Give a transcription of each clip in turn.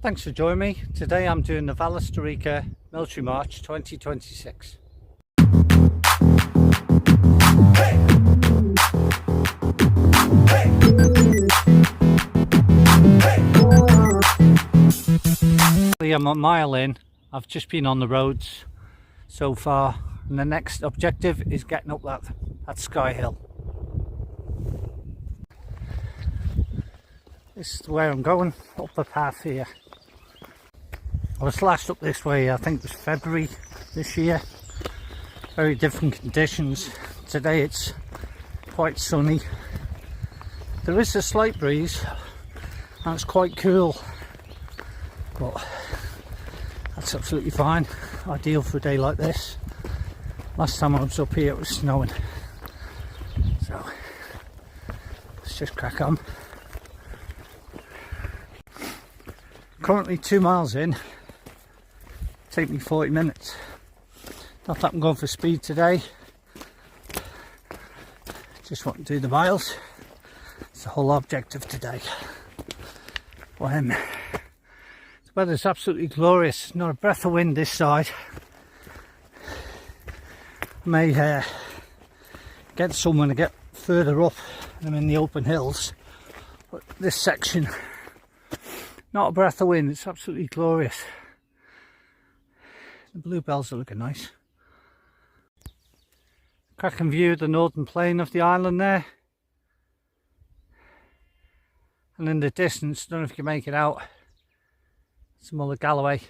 Thanks for joining me. Today I'm doing the Varusteleka Military March 2026. I'm a mile in. I've just been on the roads so far, and the next objective is getting up that sky hill. This is where I'm going, up the path here. I was last up this way, I think it was February this year. Very different conditions. Today it's quite sunny. There is a slight breeze and it's quite cool, but that's absolutely fine. Ideal for a day like this. Last time I was up here it was snowing, so let's just crack on. Currently 2 miles in, take me 40 minutes. Not that I'm going for speed today, just want to do the miles. It's the whole objective today. The weather's absolutely glorious, not a breath of wind this side. I may get someone to get further up and I'm in the open hills, but this section, not a breath of wind, it's absolutely glorious. The bluebells are looking nice. Cracking view of the northern plain of the island there. And in the distance, I don't know if you can make it out, some other Galloway.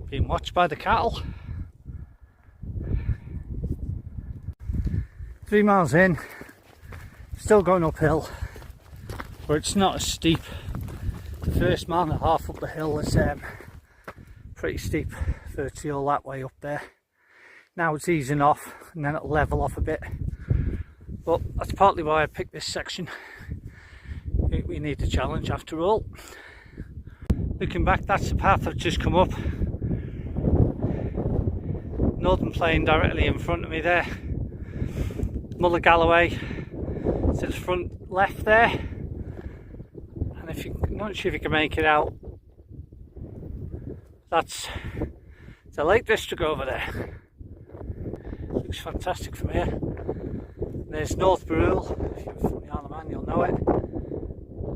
Being watched by the cattle. 3 miles in, still going uphill, but it's not as steep. The first mile and a half up the hill is pretty steep, virtually all that way up there. Now it's easing off and then it'll level off a bit, but that's partly why I picked this section. We need the challenge after all. Looking back, that's the path I've just come up. Northern plain directly in front of me there. Muller Galloway to the front left there. And if I'm not sure if you can make it out, that's the Lake District over there. Looks fantastic from here. And there's North Barrule. If you're from the Isle of Man, you'll know it.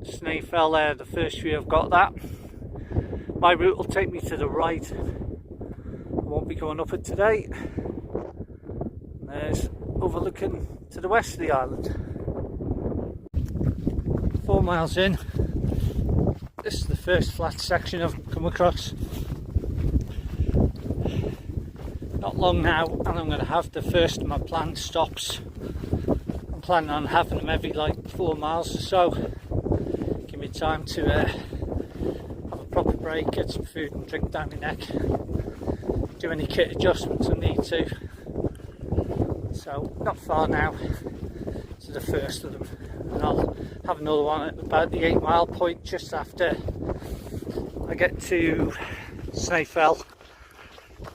Snaefell there, the first view I've got that. My route will take me to the right. I won't be going up it today. And there's overlooking to the west of the island. 4 miles in. This is the first flat section I've come across. Not long now, and I'm going to have the first of my planned stops. I'm planning on having them every like 4 miles or so. Give me time to have a proper break, get some food and drink down my neck, do any kit adjustments I need to. So not far now to the first of them, and I'll have another one at about the 8 mile point just after I get to Snaefell,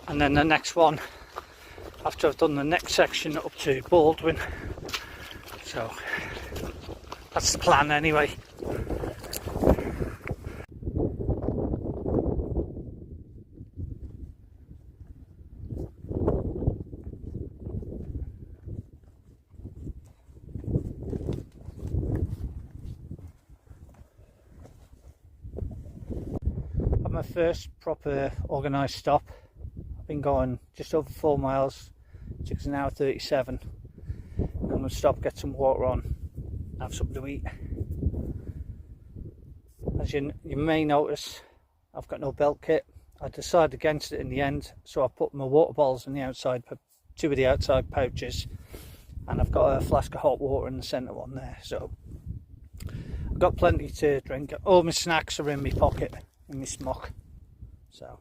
and then the next one after I've done the next section up to Baldwin. So that's the plan anyway. My first proper organised stop. I've been going just over 4 miles, it took us an hour 37. I'm going to stop, get some water on, have something to eat. As you may notice, I've got no belt kit. I decided against it in the end, so I put my water bottles in the outside, 2 of the outside pouches, and I've got a flask of hot water in the centre one there. So I've got plenty to drink. All my snacks are in my pocket, in my smock. So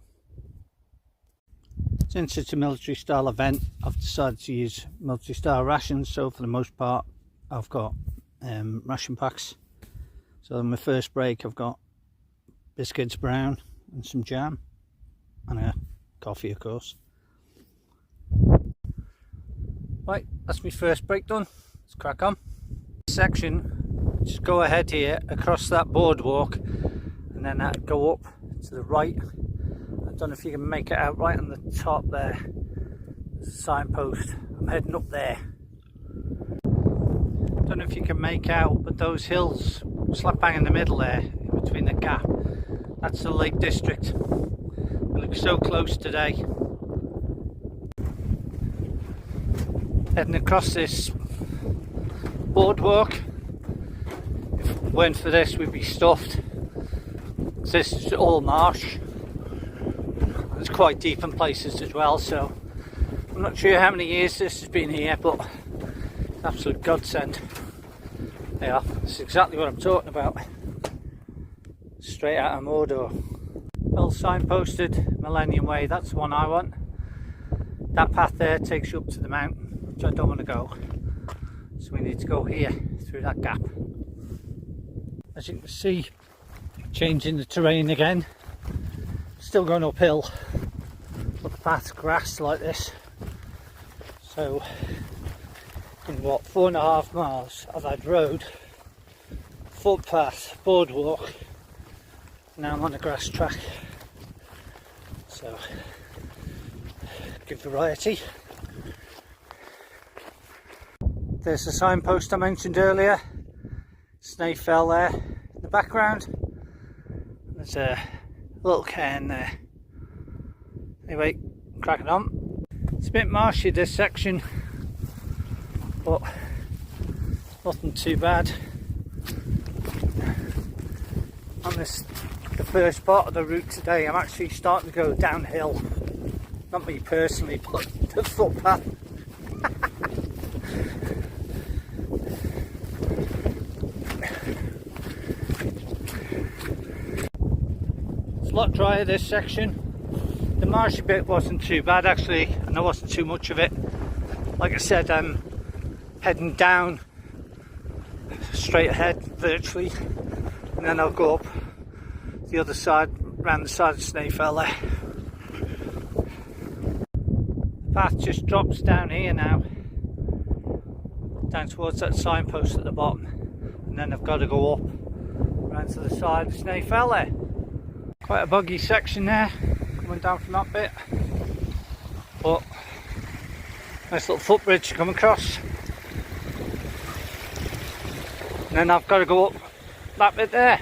since it's a military style event, I've decided to use military style rations, so for the most part I've got ration packs. So in my first break I've got biscuits brown and some jam and a coffee, of course. Right, that's my first break done. Let's crack on. Section just go ahead here across that boardwalk and then go up to the right. I don't know if you can make it out. Right on the top there, there's a signpost. I'm heading up there. Don't know if you can make out, but those hills slap bang in the middle there, in between the gap, that's the Lake District. It looks so close today. Heading across this boardwalk. If it weren't for this, we'd be stuffed. This is all marsh. It's quite deep in places as well, so I'm not sure how many years this has been here, but it's an absolute godsend. Yeah, that's exactly what I'm talking about. Straight out of Mordor. Well signposted, Millenium Way, that's the one I want. That path there takes you up to the mountain, which I don't want to go. So we need to go here, through that gap. As you can see, changing the terrain again. Still going uphill, but the path's grass like this. So, in what, 4.5 miles I've had road, footpath, boardwalk. Now I'm on a grass track. So, good variety. There's the signpost I mentioned earlier. Snake fell there in the background. There's a little cairn there. Anyway, cracking on. It's a bit marshy this section, but nothing too bad. On this, the first part of the route today, I'm actually starting to go downhill. Not me personally, but the footpath. It's a lot drier this section. The marshy bit wasn't too bad actually, and there wasn't too much of it. Like I said, I'm heading down straight ahead virtually, and then I'll go up the other side, round the side of Snæfell there. The path just drops down here now, down towards that signpost at the bottom, and then I've got to go up round to the side of Snæfell there. Quite a buggy section there, coming down from that bit, but nice little footbridge to come across. And then I've got to go up that bit there.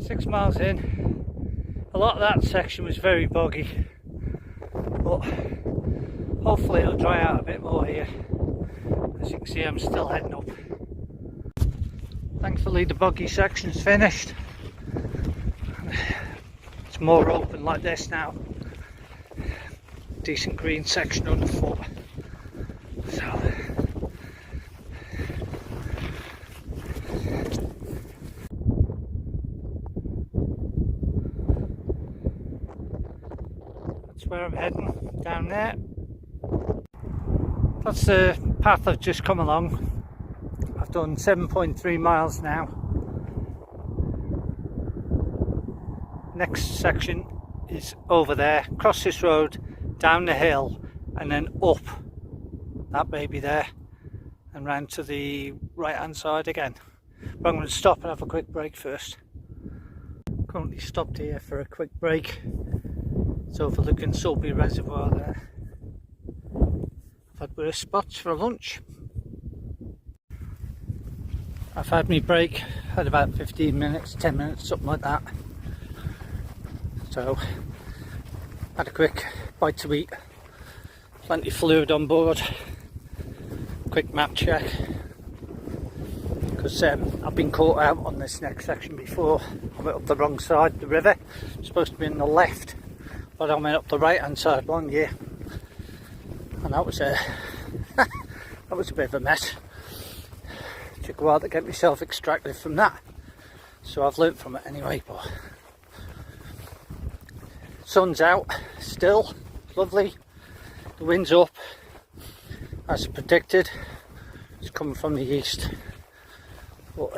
6 miles in, a lot of that section was very boggy, but hopefully it'll dry out a bit more here. As you can see, I'm still heading up. Thankfully the boggy section's finished. It's more open like this now. Decent green section underfoot. So that's where I'm heading, down there. That's the path I've just come along. I've done 7.3 miles now. Next section is over there, across this road, down the hill, and then up that baby there, and round to the right hand side again. But I'm going to stop and have a quick break first. Currently stopped here for a quick break. It's overlooking Sulby Reservoir there. I've had worse spots for lunch. I've had my break, had about 15 minutes, 10 minutes, something like that. So, had a quick bite to eat, plenty of fluid on board, quick map check, because I've been caught out on this next section before. I went up the wrong side of the river, it's supposed to be in the left, but I went up the right hand side one year, and that was a bit of a mess. It took a while to get myself extracted from that, so I've learnt from it anyway. But sun's out still, lovely, the wind's up as predicted, it's coming from the east, but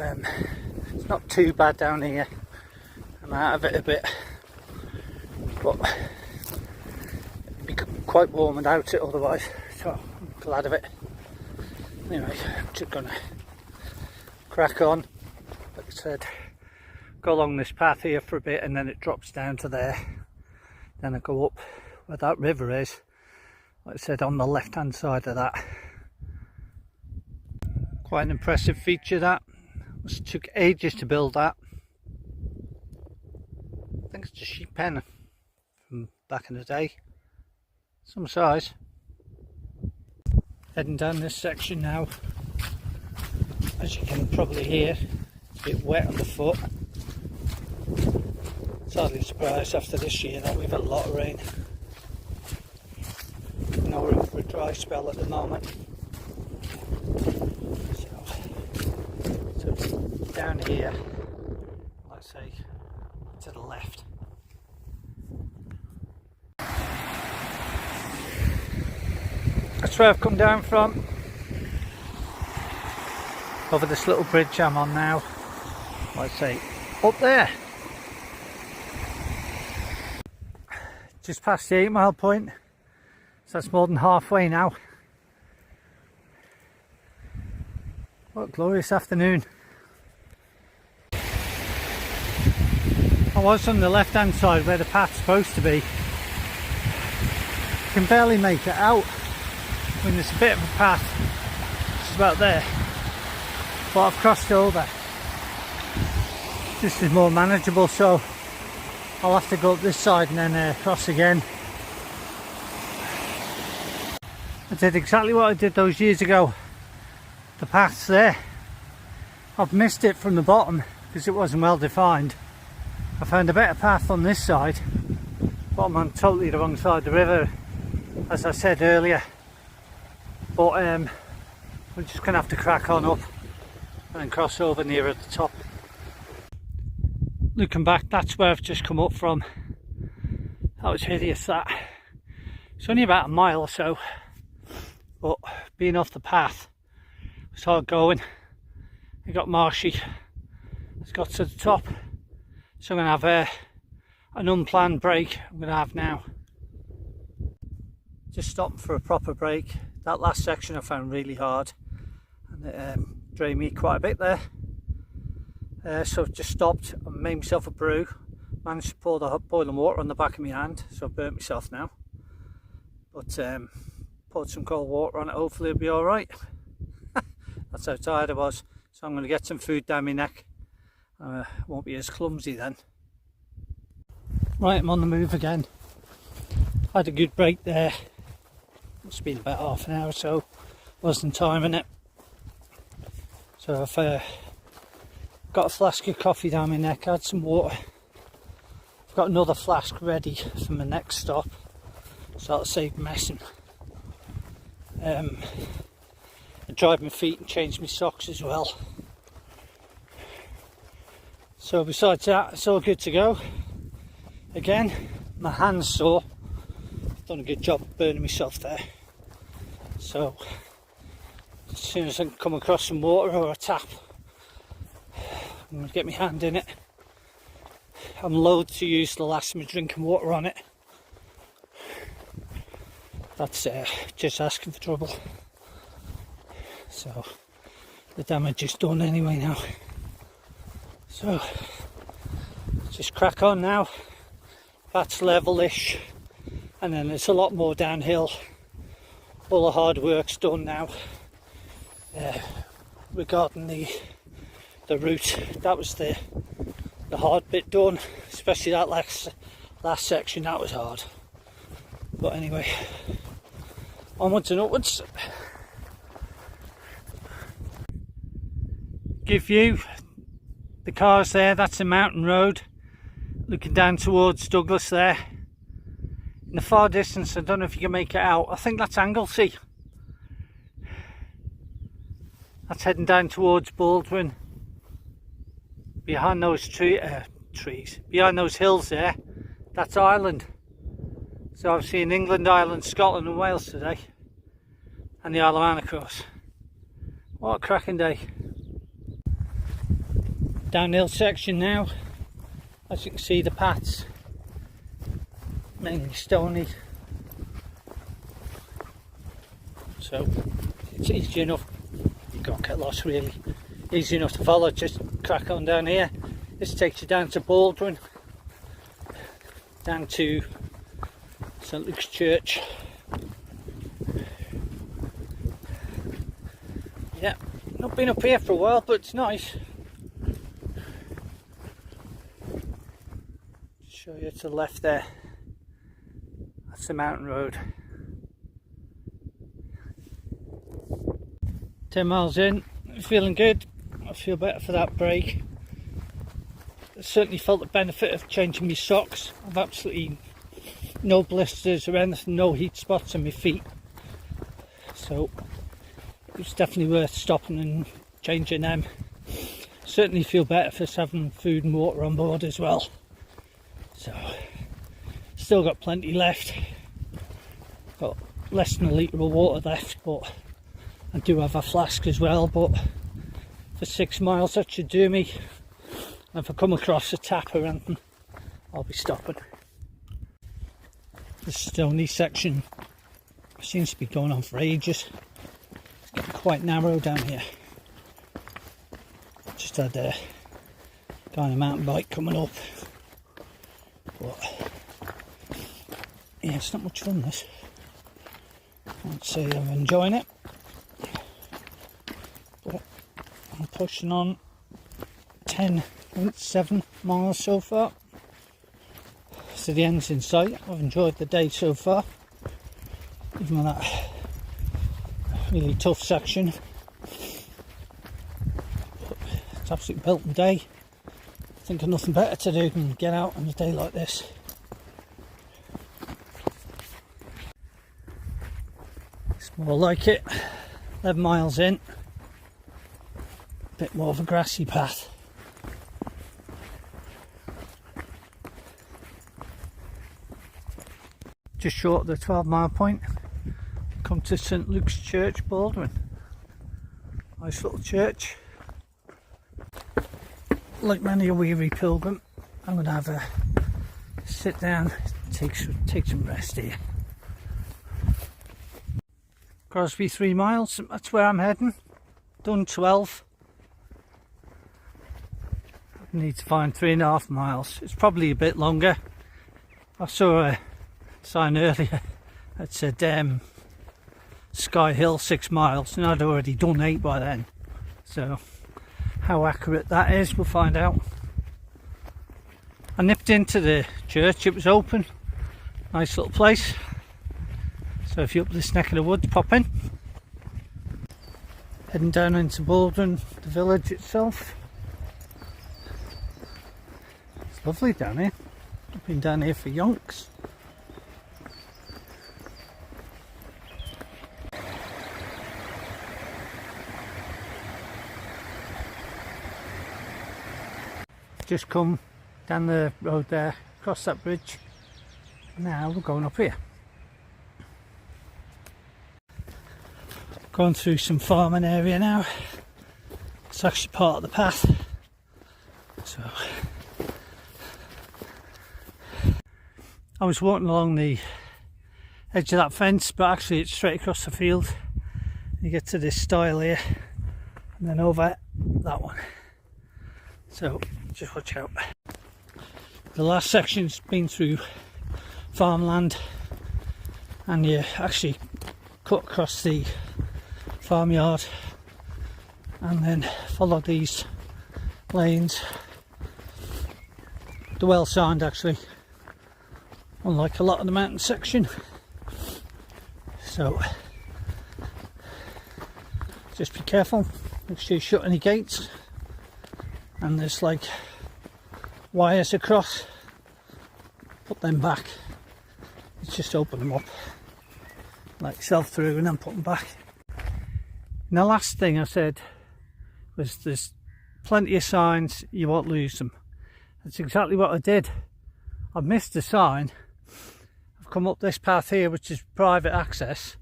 it's not too bad down here. I'm out of it a bit, but it'd be quite warm without it otherwise, so I'm glad of it. Anyway, I'm just gonna crack on. Like I said, go along this path here for a bit and then it drops down to there. Then I go up where that river is, like I said, on the left hand side of that. Quite an impressive feature that. It took ages to build that. I think it's a sheep pen from back in the day. Some size. Heading down this section now. As you can probably hear, it's a bit wet underfoot. It's hardly surprised after this year that we've had a lot of rain. Now we're in for a dry spell at the moment. So down here, let's say to the left. That's where I've come down from. Over this little bridge I'm on now. Let's say up there. Just past the 8 mile point. So that's more than halfway now. What a glorious afternoon. I was on the left hand side where the path's supposed to be. Can barely make it out. I mean, there's a bit of a path just about there, but I've crossed over. This is more manageable, so I'll have to go up this side and then cross again. I did exactly what I did those years ago. The path's there. I've missed it from the bottom because it wasn't well defined. I found a better path on this side, but I'm on totally the wrong side of the river, as I said earlier. But we're just going to have to crack on up and then cross over near at the top. Looking back, that's where I've just come up from. That was hideous, that. It's only about a mile or so, but being off the path was hard going. It got marshy. It's got to the top, so I'm going to have an unplanned break I'm going to have now. Just stopping for a proper break. That last section I found really hard and it drained me quite a bit there. So I've just stopped and made myself a brew. Managed to pour the boiling water on the back of my hand, so I've burnt myself now. But poured some cold water on it, hopefully it'll be alright. That's how tired I was. So I'm going to get some food down my neck. Won't be as clumsy then. Right, I'm on the move again. Had a good break there. It's been about half an hour or so. Wasn't timing it. So I've got a flask of coffee down my neck, had some water. I've got another flask ready for my next stop, so that'll save messing. I dried my feet and changed my socks as well. So besides that, it's all good to go. Again, my hand's sore. I've done a good job of burning myself there. So as soon as I can come across some water or a tap, I'm going to get my hand in it. I'm loath to use the last of my drinking water on it. That's just asking for trouble. So the damage is done anyway now. So just crack on now. That's level-ish, and then there's a lot more downhill. All the hard work's done now. Regarding the route, that was the hard bit done, especially that last section. That was hard, but anyway, onwards and upwards. Good view. The cars there, that's a mountain road looking down towards Douglas there. In the far distance, I don't know if you can make it out, I think that's Anglesey. That's heading down towards Baldwin. Behind those trees, behind those hills there, that's Ireland. So I've seen England, Ireland, Scotland and Wales today. And the Isle of Man, of course. What a cracking day. Downhill section now. As you can see, the paths mainly stony, so it's easy enough. You can't get lost really. easy enough to follow. Just crack on down here. This takes you down to Baldwin, down to St Luke's Church. Yeah, not been up here for a while, but it's nice. Show you to the left there. That's the mountain road. 10 miles in, feeling good. I feel better for that break. I certainly felt the benefit of changing my socks. I've absolutely no blisters or anything, no heat spots on my feet. So it's definitely worth stopping and changing them. Certainly feel better for just having food and water on board as well. So still got plenty left. Got less than a litre of water left, but I do have a flask as well. But for 6 miles that should do me. And if I come across a tap or anything, I'll be stopping. This stony section seems to be going on for ages. It's getting quite narrow down here. Just had a guy on a mountain bike coming up. But yeah, it's not much fun this. I'd say I'm enjoying it. But I'm pushing on 10.7 miles so far. So the end's in sight. I've enjoyed the day so far. Even with that really tough section. But it's absolutely built my day. I think of nothing better to do than get out on a day like this. It's more like it. 11 miles in. A bit more of a grassy path. Just short of the 12-mile point, come to St Luke's Church, Baldwin. Nice little church. Like many a weary pilgrim, I'm going to have a sit down, take some rest here. Crosby 3 miles, that's where I'm heading. Done 12. I need to find 3.5 miles. It's probably a bit longer. I saw a sign earlier that said Sky Hill 6 miles, and I'd already done 8 by then. So how accurate that is, we'll find out. I nipped into the church, it was open. Nice little place. So if you're up this neck of the woods, pop in. Heading down into Baldwin, the village itself. It's lovely down here. I've been down here for yonks. Just come down the road there, across that bridge. Now we're going up here. Going through some farming area now. It's actually part of the path. So I was walking along the edge of that fence, but actually it's straight across the field. You get to this stile here, and then over that one. So just watch out. The last section's been through farmland, and you actually cut across the farmyard and then follow these lanes. They're well signed actually, unlike a lot of the mountain section. So just be careful, make sure you shut any gates. And there's like wires across, put them back. It's just open them up, like yourself through, and then put them back. And the last thing I said was there's plenty of signs, you won't lose them. That's exactly what I did. I've missed the sign. I've come up this path here, which is private access.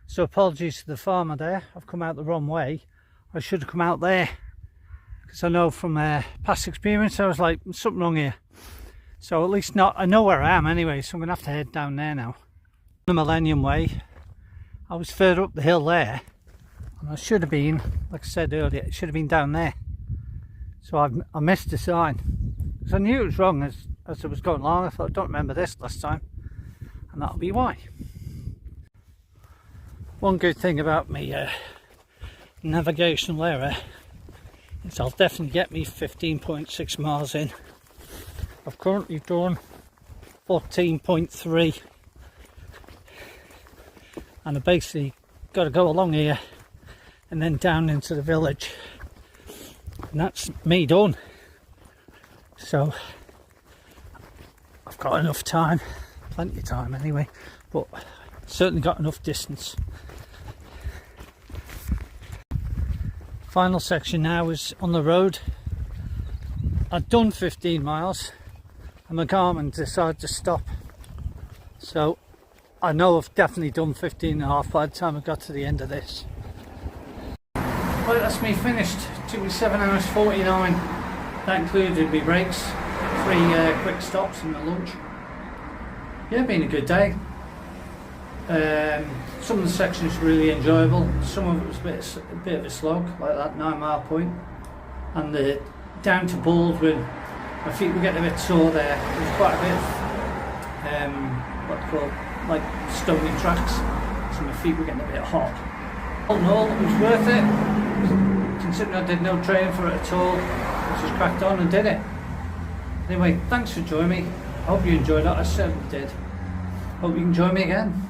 So apologies to the farmer there, I've come out the wrong way. I should have come out there. Because I know from past experience, I was like, there's something wrong here. So at least I know where I am anyway, so I'm going to have to head down there now. The Millenium Way, I was further up the hill there. And I should have been, like I said earlier, it should have been down there. So I missed the sign. Because I knew it was wrong as I was going along. I thought, I don't remember this last time. And that'll be why. One good thing about me navigational error is I'll definitely get me 15.6 miles in. I've currently done 14.3, and I basically got to go along here and then down into the village, and that's me done. So I've got enough time, plenty of time anyway, but certainly got enough distance. Final section now is on the road. I'd done 15 miles and my Garmin decided to stop, so I know I've definitely done 15 and a half by the time I got to the end of this. Well, that's me finished. It took me 7 hours 49. That included my breaks, 3 quick stops and a lunch. Yeah, been a good day. Some of the sections were really enjoyable, some of it was a bit of a slog, like that 9 mile point. And the down to Baldwin, my feet were getting a bit sore there. There was quite a bit of what they call like stony tracks, so my feet were getting a bit hot. All in all, it was worth it. Considering I did no training for it at all, I just cracked on and did it. Anyway, thanks for joining me. I hope you enjoyed it. I certainly did. Hope you can join me again.